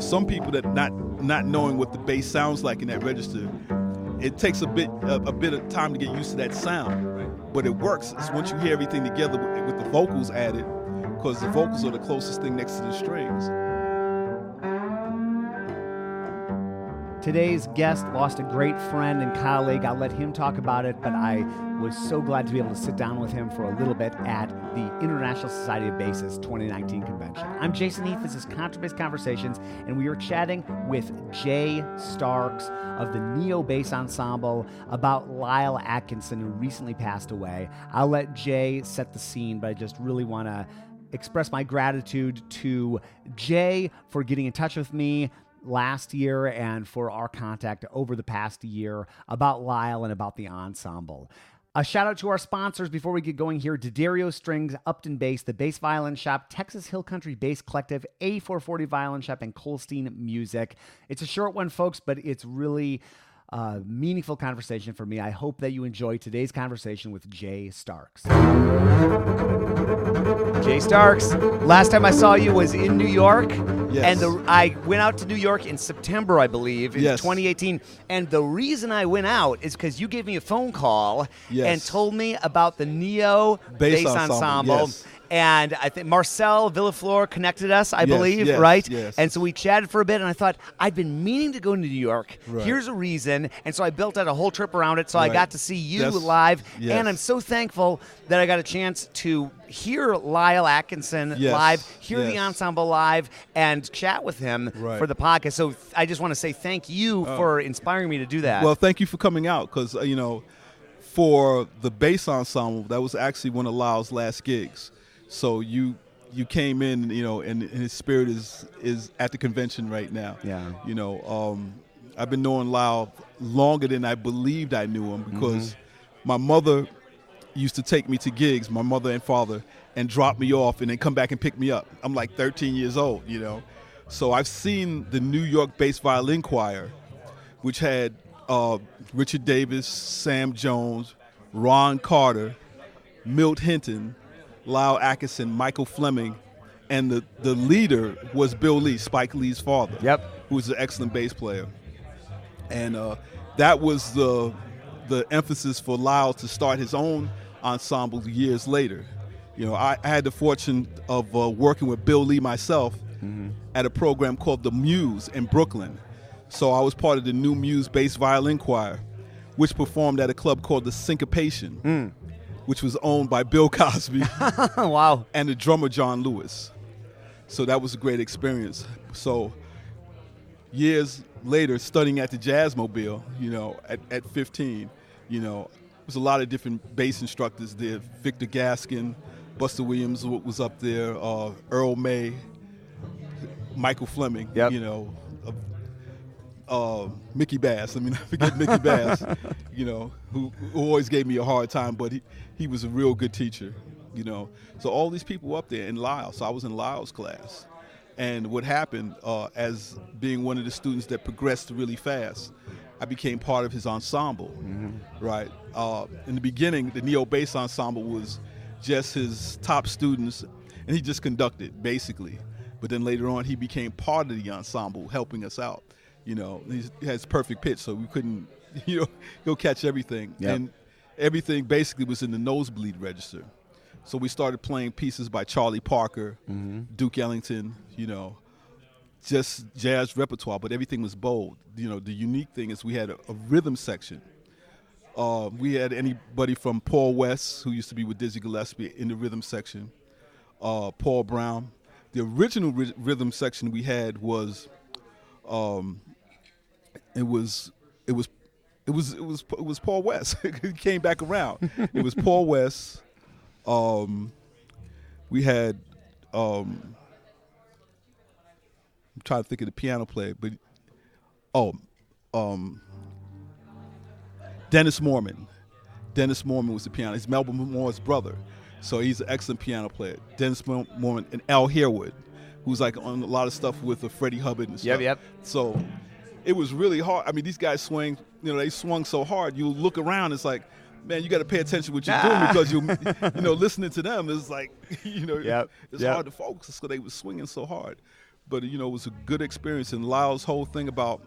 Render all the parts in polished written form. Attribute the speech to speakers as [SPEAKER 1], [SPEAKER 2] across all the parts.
[SPEAKER 1] some people that not knowing what the bass sounds like in that register, it takes a bit of time to get used to that sound. Right. But it works. It's once you hear everything together with the vocals added, because the vocals are the closest thing next to the strings.
[SPEAKER 2] Today's guest lost a great friend and colleague. I'll let him talk about it, but I was so glad to be able to sit down with him for a little bit at the International Society of Bassists 2019 convention. I'm Jason Heath. This is Contrabass Conversations, and we are chatting with Jay Starks of the Neo Bass Ensemble about Lisle Atkinson, who recently passed away. I'll let Jay set the scene, but I just really want to express my gratitude to Jay for getting in touch with me last year and for our contact over the past year about Lisle and about the ensemble. A shout out to our sponsors before we get going here: D'Addario Strings, Upton Bass, the Bass Violin Shop, Texas Hill Country Bass Collective, A440 Violin Shop, and Kolstein Music. It's a short one, folks, but it's really a meaningful conversation for me. I hope that you enjoy today's conversation with Jay Starks. Jay Starks, last time I saw you was in New York.
[SPEAKER 1] Yes.
[SPEAKER 2] And I went out to New York in September, I believe, in 2018. And the reason I went out is because you gave me a phone call and told me about the Neo Bass Ensemble.
[SPEAKER 1] Yes.
[SPEAKER 2] And I think Marcel Villaflor connected us, I believe, right?
[SPEAKER 1] Yes.
[SPEAKER 2] And so we chatted for a bit, and I thought, I've been meaning to go to New York.
[SPEAKER 1] Right.
[SPEAKER 2] Here's a reason. And so I built out a whole trip around it, so I got to see you live.
[SPEAKER 1] Yes.
[SPEAKER 2] And I'm so thankful that I got a chance to hear Lisle Atkinson live, hear the ensemble live, and chat with him for the podcast. So I just want to say thank you for inspiring me to do that.
[SPEAKER 1] Well, thank you for coming out, because, for the bass ensemble, that was actually one of Lisle's last gigs. So you came in, and his spirit is at the convention right now.
[SPEAKER 2] Yeah.
[SPEAKER 1] I've been knowing Lisle longer than I believed I knew him, because my mother used to take me to gigs, my mother and father, and drop me off and then come back and pick me up. I'm like 13 years old, So I've seen the New York Bass Violin Choir, which had Richard Davis, Sam Jones, Ron Carter, Milt Hinton, Lisle Atkinson, Michael Fleming, and the leader was Bill Lee, Spike Lee's father, who was an excellent bass player. And that was the emphasis for Lisle to start his own ensemble years later. I had the fortune of working with Bill Lee myself at a program called The Muse in Brooklyn. So I was part of the New Muse Bass Violin Choir, which performed at a club called The Syncopation, which was owned by Bill Cosby
[SPEAKER 2] wow.
[SPEAKER 1] and the drummer John Lewis. So that was a great experience. So years later, studying at the Jazzmobile, at 15, there's a lot of different bass instructors there. Victor Gaskin, Buster Williams was up there, Earl May, Michael Fleming, Mickey Bass. I forget Mickey Bass, who always gave me a hard time, but he was a real good teacher, So all these people were up there in Lisle. So I was in Lisle's class. And what happened, as being one of the students that progressed really fast, I became part of his ensemble, right? In the beginning, the Neo Bass Ensemble was just his top students, and he just conducted, basically. But then later on, he became part of the ensemble, helping us out. He has perfect pitch, so we couldn't, go catch everything.
[SPEAKER 2] Yep.
[SPEAKER 1] And everything basically was in the nosebleed register. So we started playing pieces by Charlie Parker, Duke Ellington, just jazz repertoire, but everything was bold. The unique thing is we had a rhythm section. We had anybody from Paul West, who used to be with Dizzy Gillespie, in the rhythm section, Paul Brown. The original rhythm section we had was it was Paul West. It came back around. It was Paul West. We had I'm trying to think of the piano player, but Dennis Moorman. Dennis Moorman was the piano. He's Melba Moore's brother, so he's an excellent piano player. Dennis Moorman and Al Harewood, who's like on a lot of stuff with Freddie Hubbard and stuff.
[SPEAKER 2] Yep.
[SPEAKER 1] So it was really hard. These guys swing. They swung so hard. You look around, it's like, man, you got to pay attention to what you're doing, because listening to them is like, it's hard to focus. So they were swinging so hard. But it was a good experience. And Lyle's whole thing about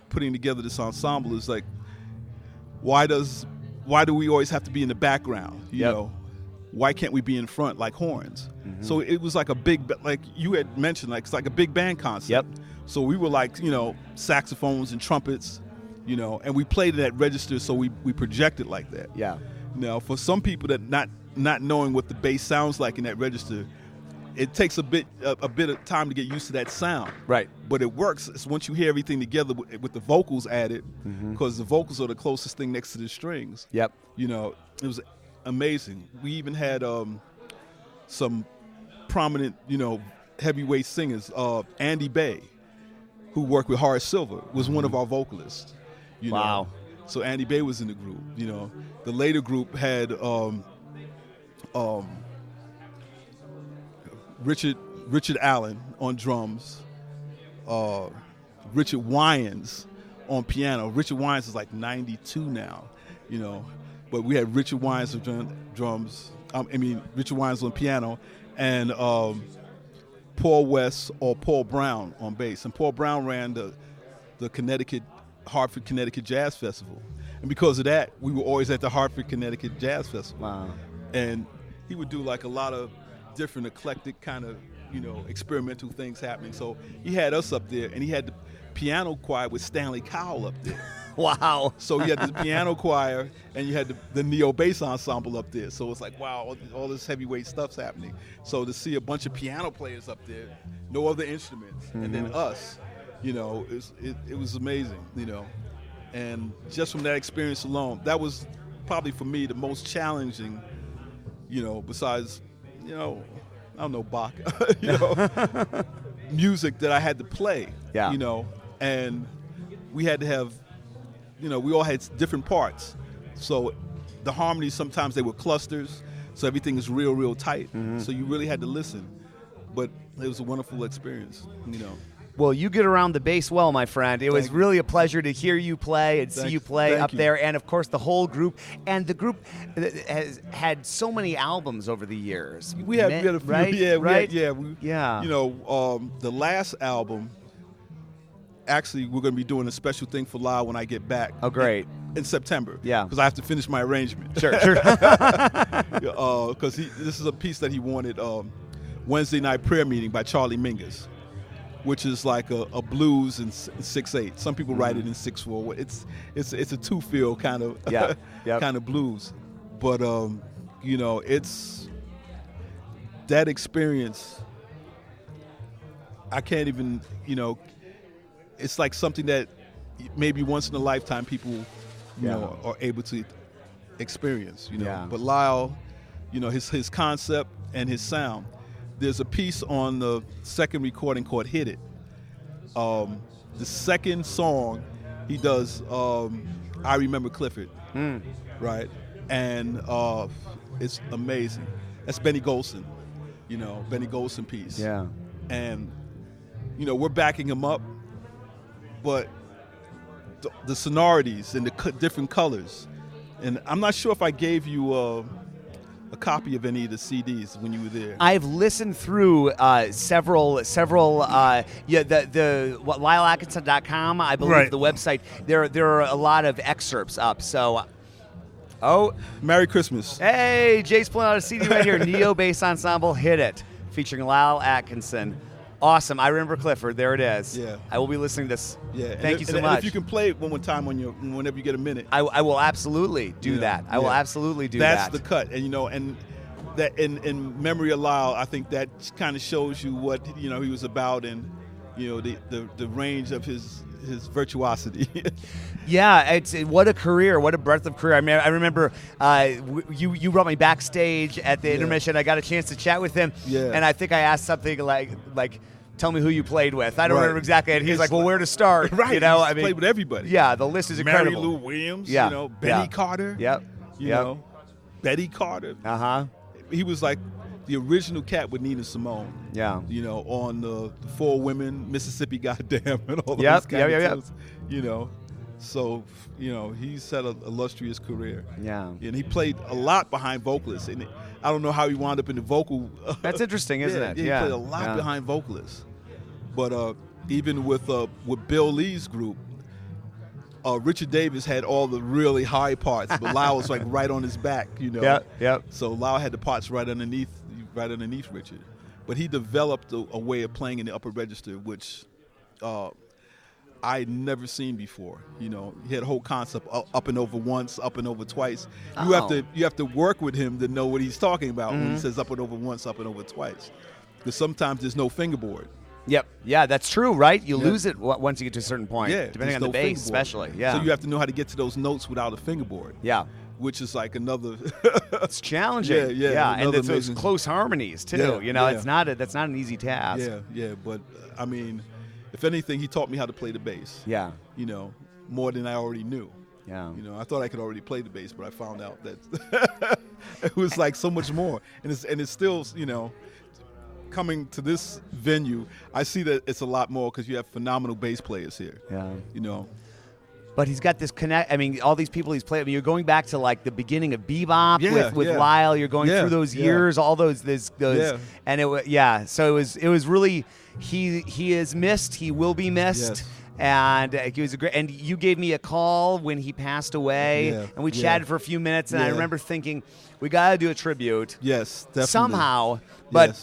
[SPEAKER 1] putting together this ensemble is like, why do we always have to be in the background? You know, why can't we be in front like horns? Mm-hmm. So it was like a big, like you had mentioned, like it's like a big band concept.
[SPEAKER 2] Yep.
[SPEAKER 1] So we were like, saxophones and trumpets, and we played it at register, so we projected like that.
[SPEAKER 2] Yeah.
[SPEAKER 1] Now, for some people that not knowing what the bass sounds like in that register, it takes a bit of time to get used to that sound.
[SPEAKER 2] Right.
[SPEAKER 1] But it works. It's once you hear everything together with the vocals added, because the vocals are the closest thing next to the strings.
[SPEAKER 2] Yep.
[SPEAKER 1] It was amazing. We even had some prominent, heavyweight singers. Andy Bay, who worked with Horace Silver, was one of our vocalists.
[SPEAKER 2] Wow.
[SPEAKER 1] So Andy Bay was in the group. The later group had Richard Allen on drums, Richard Wyans on piano. Richard Wyans is like 92 now, but we had Richard Wyans on drums. Richard Wyans on piano, and Paul West or Paul Brown on bass. And Paul Brown ran the Hartford, Connecticut Jazz Festival. And because of that, we were always at the Hartford, Connecticut Jazz Festival.
[SPEAKER 2] Wow.
[SPEAKER 1] And he would do like a lot of different eclectic kind of, experimental things happening. So he had us up there, and he had the piano choir with Stanley Cowell up there.
[SPEAKER 2] Wow.
[SPEAKER 1] So you had the piano choir, and you had the neo bass ensemble up there. So it's like, wow, all this heavyweight stuff's happening. So to see a bunch of piano players up there, no other instruments, and then us, it was amazing, And just from that experience alone, that was probably for me the most challenging, besides, I don't know, Bach, music that I had to play, and we had to have, we all had different parts. So the harmonies, sometimes they were clusters, so everything is real, real tight. So you really had to listen. But it was a wonderful experience,
[SPEAKER 2] Well, you get around the bass well, my friend. It was really a pleasure to hear you play and see you play up there. And, of course, the whole group. And the group has had so many albums over the years.
[SPEAKER 1] We had a few.
[SPEAKER 2] Right?
[SPEAKER 1] Yeah. The last album, actually, we're going to be doing a special thing for Lisle when I get back.
[SPEAKER 2] Oh, great.
[SPEAKER 1] In September.
[SPEAKER 2] Yeah.
[SPEAKER 1] Because I have to finish my arrangement.
[SPEAKER 2] Sure.
[SPEAKER 1] Because this is a piece that he wanted, Wednesday Night Prayer Meeting by Charlie Mingus, which is like a blues in 6/8. Some people write it in 6/4. It's a two-feel kind of kind of blues, but it's that experience. I can't even it's like something that maybe once in a lifetime people are able to experience. But Lisle, his concept and his sound. There's a piece on the second recording called Hit It. The second song he does, I Remember Clifford, right? And it's amazing. That's Benny Golson, Benny Golson piece.
[SPEAKER 2] Yeah.
[SPEAKER 1] And, we're backing him up, but the sonorities and the different colors. And I'm not sure if I gave you a copy of any of the CDs when you were there.
[SPEAKER 2] I've listened through several. The LisleAtkinson.com, I believe, the website. There are a lot of excerpts up. So,
[SPEAKER 1] Merry Christmas!
[SPEAKER 2] Hey, Jay's pulling out a CD right here. Neo Bass Ensemble, Hit It, featuring Lisle Atkinson. Awesome. I Remember Clifford. There it is.
[SPEAKER 1] Yeah.
[SPEAKER 2] I will be listening to this.
[SPEAKER 1] Yeah.
[SPEAKER 2] Thank you so much.
[SPEAKER 1] If you can play it one more time whenever you get a minute.
[SPEAKER 2] I will absolutely do that. I will absolutely do that.
[SPEAKER 1] That's the cut. And, and that in memory of Lisle, I think that kind of shows you what, he was about and, the range of his virtuosity.
[SPEAKER 2] Yeah, what a career, what a breadth of career. I remember you brought me backstage at the intermission. I got a chance to chat with him, and I think I asked something like tell me who you played with. I don't remember exactly. And he's like, well, where to start?
[SPEAKER 1] Right. Played with everybody.
[SPEAKER 2] Yeah, the list is incredible.
[SPEAKER 1] Mary Lou Williams,
[SPEAKER 2] Benny
[SPEAKER 1] Carter.
[SPEAKER 2] Yep.
[SPEAKER 1] Betty Carter.
[SPEAKER 2] Uh-huh.
[SPEAKER 1] He was like the original cat with Nina Simone.
[SPEAKER 2] Yeah.
[SPEAKER 1] On the Four Women, Mississippi Goddamn, and all those kind of tunes. So, he had an illustrious career.
[SPEAKER 2] Yeah.
[SPEAKER 1] And he played a lot behind vocalists. And I don't know how he wound up in the vocal.
[SPEAKER 2] That's interesting, isn't it?
[SPEAKER 1] Yeah, he played a lot behind vocalists. But even with Bill Lee's group, Richard Davis had all the really high parts, but Lisle was like right on his back, you know.
[SPEAKER 2] Yep.
[SPEAKER 1] So Lisle had the parts right underneath Richard. But he developed a way of playing in the upper register, which I'd never seen before. You know, he had a whole concept up and over once, up and over twice. You have to work with him to know what he's talking about when he says up and over once, up and over twice, because sometimes there's no fingerboard.
[SPEAKER 2] Yep. Yeah, that's true, right? You lose it once you get to a certain point, depending on the bass, especially. Yeah.
[SPEAKER 1] So you have to know how to get to those notes without a fingerboard.
[SPEAKER 2] Yeah.
[SPEAKER 1] Which is like another.
[SPEAKER 2] It's challenging. Yeah. And it's those close harmonies too.
[SPEAKER 1] Yeah,
[SPEAKER 2] you know, that's not an easy task.
[SPEAKER 1] Yeah. But I mean, if anything, he taught me how to play the bass.
[SPEAKER 2] Yeah.
[SPEAKER 1] You know, more than I already knew.
[SPEAKER 2] Yeah.
[SPEAKER 1] You know, I thought I could already play the bass, but I found out that it was like so much more, and it's still, you know. Coming to this venue, I see that it's a lot more because you have phenomenal bass players here. Yeah, you know.
[SPEAKER 2] But he's got this connect. I mean, all these people he's played. I mean, you're going back to like the beginning of bebop with Lisle. You're going through those years, all those, and So it was really he is missed. He will be missed.
[SPEAKER 1] Yes.
[SPEAKER 2] And he was and you gave me a call when he passed away, and we chatted for a few minutes. And I remember thinking, we got to do a tribute.
[SPEAKER 1] Yes, definitely.
[SPEAKER 2] Somehow, but.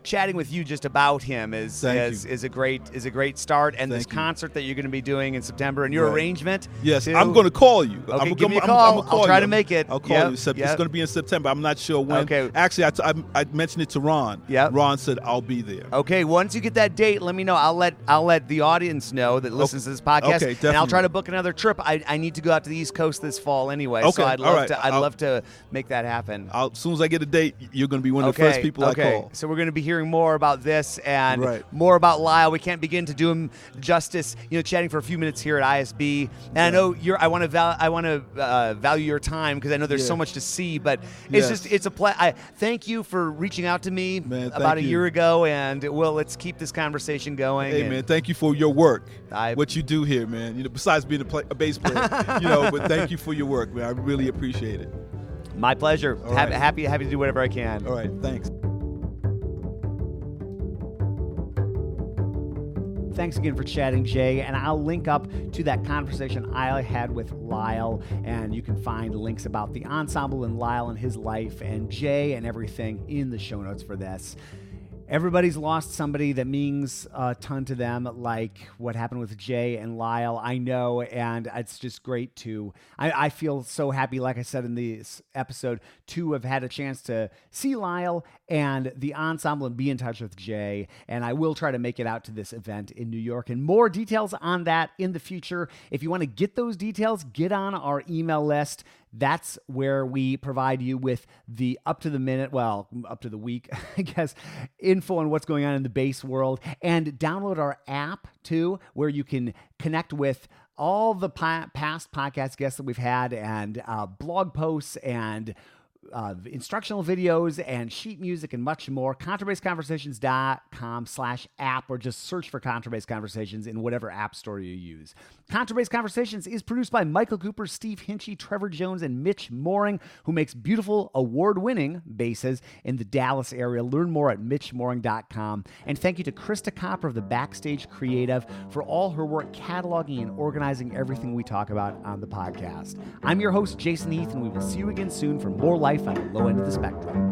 [SPEAKER 2] Chatting with you just about him is a great start, and this concert that you're going to be doing in September and your arrangement.
[SPEAKER 1] Yes, I'm going to call you.
[SPEAKER 2] Okay, give me a call. I'll try to make it.
[SPEAKER 1] I'll call you. It's going to be in September. I'm not sure when. Okay. Actually, I mentioned it to Ron.
[SPEAKER 2] Yeah.
[SPEAKER 1] Ron said I'll be there.
[SPEAKER 2] Okay. Once you get that date, let me know. I'll let the audience know that listens to this podcast. Okay, definitely. And I'll try to book another trip. I need to go out to the East Coast this fall anyway.
[SPEAKER 1] Okay.
[SPEAKER 2] So I'd love to make that happen.
[SPEAKER 1] As soon as I get a date, you're going to be one of the first people I call.
[SPEAKER 2] So we're going to be hearing more about this and more about Lisle. We can't begin to do him justice, chatting for a few minutes here at ISB. And I know I want to value your time because I know there's so much to see, but it's a pleasure. Thank you for reaching out to me about a year ago, and let's keep this conversation going.
[SPEAKER 1] Hey, man, thank you for your work. What you do here, man. Besides being a bass player, but thank you for your work, man. I really appreciate it.
[SPEAKER 2] My pleasure. Happy to do whatever I can.
[SPEAKER 1] All right, thanks.
[SPEAKER 2] Thanks again for chatting, Jay, and I'll link up to that conversation I had with Lisle, and you can find links about the ensemble and Lisle and his life and Jay and everything in the show notes for this. Everybody's lost somebody that means a ton to them, like what happened with Jay and Lisle, I know, and it's just great to... I feel so happy, like I said in this episode, to have had a chance to see Lisle and the ensemble and be in touch with Jay, and I will try to make it out to this event in New York, and more details on that in the future. If you want to get those details, get on our email list. That's where we provide you with the up to the week, I guess, info on what's going on in the bass world, and download our app too, where you can connect with all the past podcast guests that we've had and blog posts and instructional videos and sheet music and much more. ContrabassConversations.com/app, or just search for Contrabass Conversations in whatever app store you use. Contrabass Conversations is produced by Michael Cooper, Steve Hinchy, Trevor Jones, and Mitch Mooring, who makes beautiful award-winning basses in the Dallas area. Learn more at mitchmooring.com. And thank you to Krista Copper of the Backstage Creative for all her work cataloging and organizing everything we talk about on the podcast. I'm your host, Jason Heath, and we will see you again soon for more life on the low end of the spectrum.